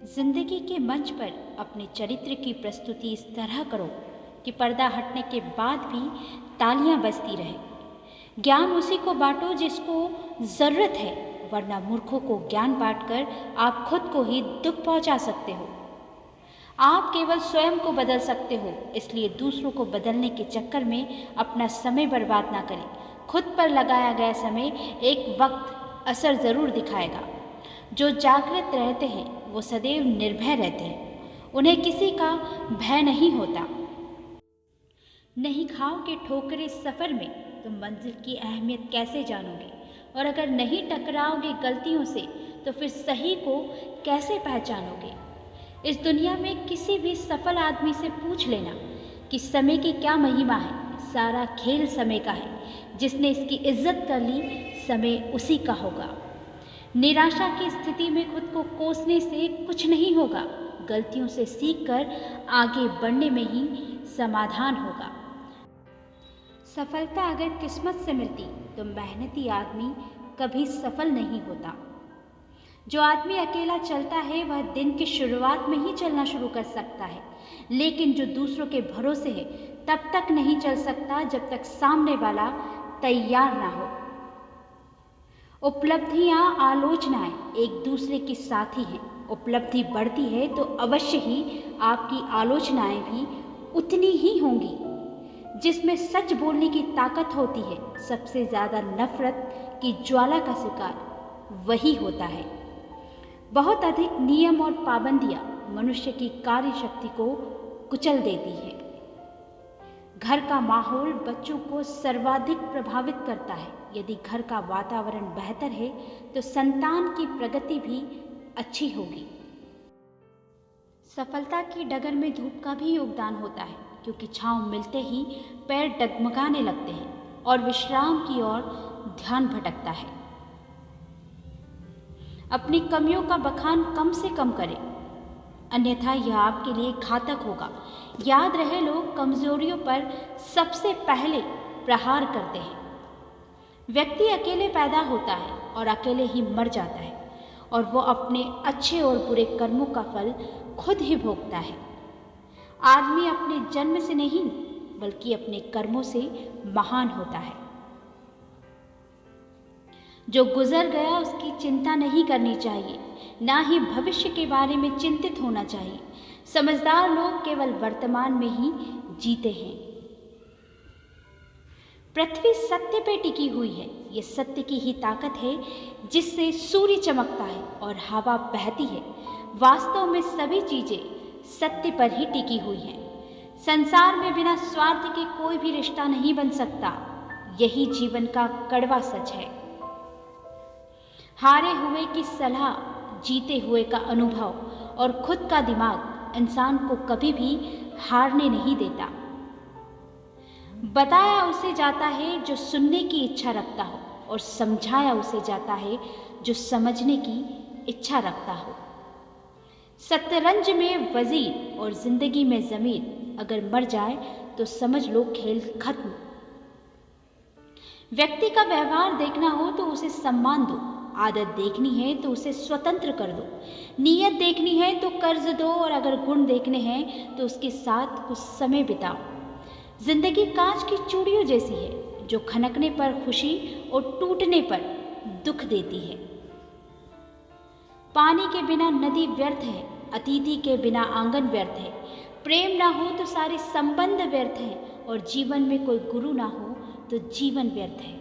जिंदगी के मंच पर अपने चरित्र की प्रस्तुति इस तरह करो कि पर्दा हटने के बाद भी तालियां बजती रहे। ज्ञान उसी को बांटो जिसको ज़रूरत है, वरना मूर्खों को ज्ञान बांटकर आप खुद को ही दुख पहुंचा सकते हो। आप केवल स्वयं को बदल सकते हो, इसलिए दूसरों को बदलने के चक्कर में अपना समय बर्बाद ना करें। खुद पर लगाया गया समय एक वक्त असर ज़रूर दिखाएगा। जो जागृत रहते हैं वो सदैव निर्भय रहते हैं, उन्हें किसी का भय नहीं होता। नहीं खाओगे ठोकरें सफ़र में तो मंजिल की अहमियत कैसे जानोगे, और अगर नहीं टकराओगे गलतियों से तो फिर सही को कैसे पहचानोगे। इस दुनिया में किसी भी सफल आदमी से पूछ लेना कि समय की क्या महिमा है। सारा खेल समय का है, जिसने इसकी इज्जत कर ली समय उसी का होगा। निराशा की स्थिति में खुद को कोसने से कुछ नहीं होगा, गलतियों से सीखकर आगे बढ़ने में ही समाधान होगा। सफलता अगर किस्मत से मिलती तो मेहनती आदमी कभी सफल नहीं होता। जो आदमी अकेला चलता है वह दिन की शुरुआत में ही चलना शुरू कर सकता है, लेकिन जो दूसरों के भरोसे है तब तक नहीं चल सकता जब तक सामने वाला तैयार ना हो। उपलब्धियां आलोचनाएं एक दूसरे की साथी हैं। उपलब्धि बढ़ती है तो अवश्य ही आपकी आलोचनाएं भी उतनी ही होंगी। जिसमें सच बोलने की ताकत होती है, सबसे ज़्यादा नफरत की ज्वाला का शिकार वही होता है। बहुत अधिक नियम और पाबंदियां मनुष्य की कार्य शक्ति को कुचल देती है। घर का माहौल बच्चों को सर्वाधिक प्रभावित करता है। यदि घर का वातावरण बेहतर है तो संतान की प्रगति भी अच्छी होगी। सफलता की डगर में धूप का भी योगदान होता है, क्योंकि छांव मिलते ही पैर डगमगाने लगते हैं और विश्राम की ओर ध्यान भटकता है। अपनी कमियों का बखान कम से कम करें, अन्यथा यह आपके लिए घातक होगा। याद रहे, लोग कमजोरियों पर सबसे पहले प्रहार करते हैं। व्यक्ति अकेले पैदा होता है और अकेले ही मर जाता है, और वो अपने अच्छे और बुरे कर्मों का फल खुद ही भोगता है। आदमी अपने जन्म से नहीं बल्कि अपने कर्मों से महान होता है। जो गुजर गया उसकी चिंता नहीं करनी चाहिए, ना ही भविष्य के बारे में चिंतित होना चाहिए। समझदार लोग केवल वर्तमान में ही जीते हैं। पृथ्वी सत्य पे टिकी हुई है। ये सत्य की ही ताकत है जिससे सूर्य चमकता है और हवा बहती है। वास्तव में सभी चीजें सत्य पर ही टिकी हुई हैं। संसार में बिना स्वार्थ के कोई भी रिश्ता नहीं बन सकता। यही जीवन का कड़वा सच है। हारे हुए की सलाह, जीते हुए का अनुभव और खुद का दिमाग इंसान को कभी भी हारने नहीं देता। बताया उसे जाता है जो सुनने की इच्छा रखता हो, और समझाया उसे जाता है जो समझने की इच्छा रखता हो। शतरंज में वजीर और जिंदगी में जमीर अगर मर जाए तो समझ लो खेल खत्म। व्यक्ति का व्यवहार देखना हो तो उसे सम्मान दो। आदत देखनी है तो उसे स्वतंत्र कर दो। नीयत देखनी है तो कर्ज दो, और अगर गुण देखने हैं तो उसके साथ कुछ समय बिताओ। जिंदगी कांच की चूड़ियों जैसी है, जो खनकने पर खुशी और टूटने पर दुख देती है। पानी के बिना नदी व्यर्थ है, अतिथि के बिना आंगन व्यर्थ है। प्रेम ना हो तो सारे संबंध व्यर्थ हैं, और जीवन में कोई गुरु ना हो तो जीवन व्यर्थ है।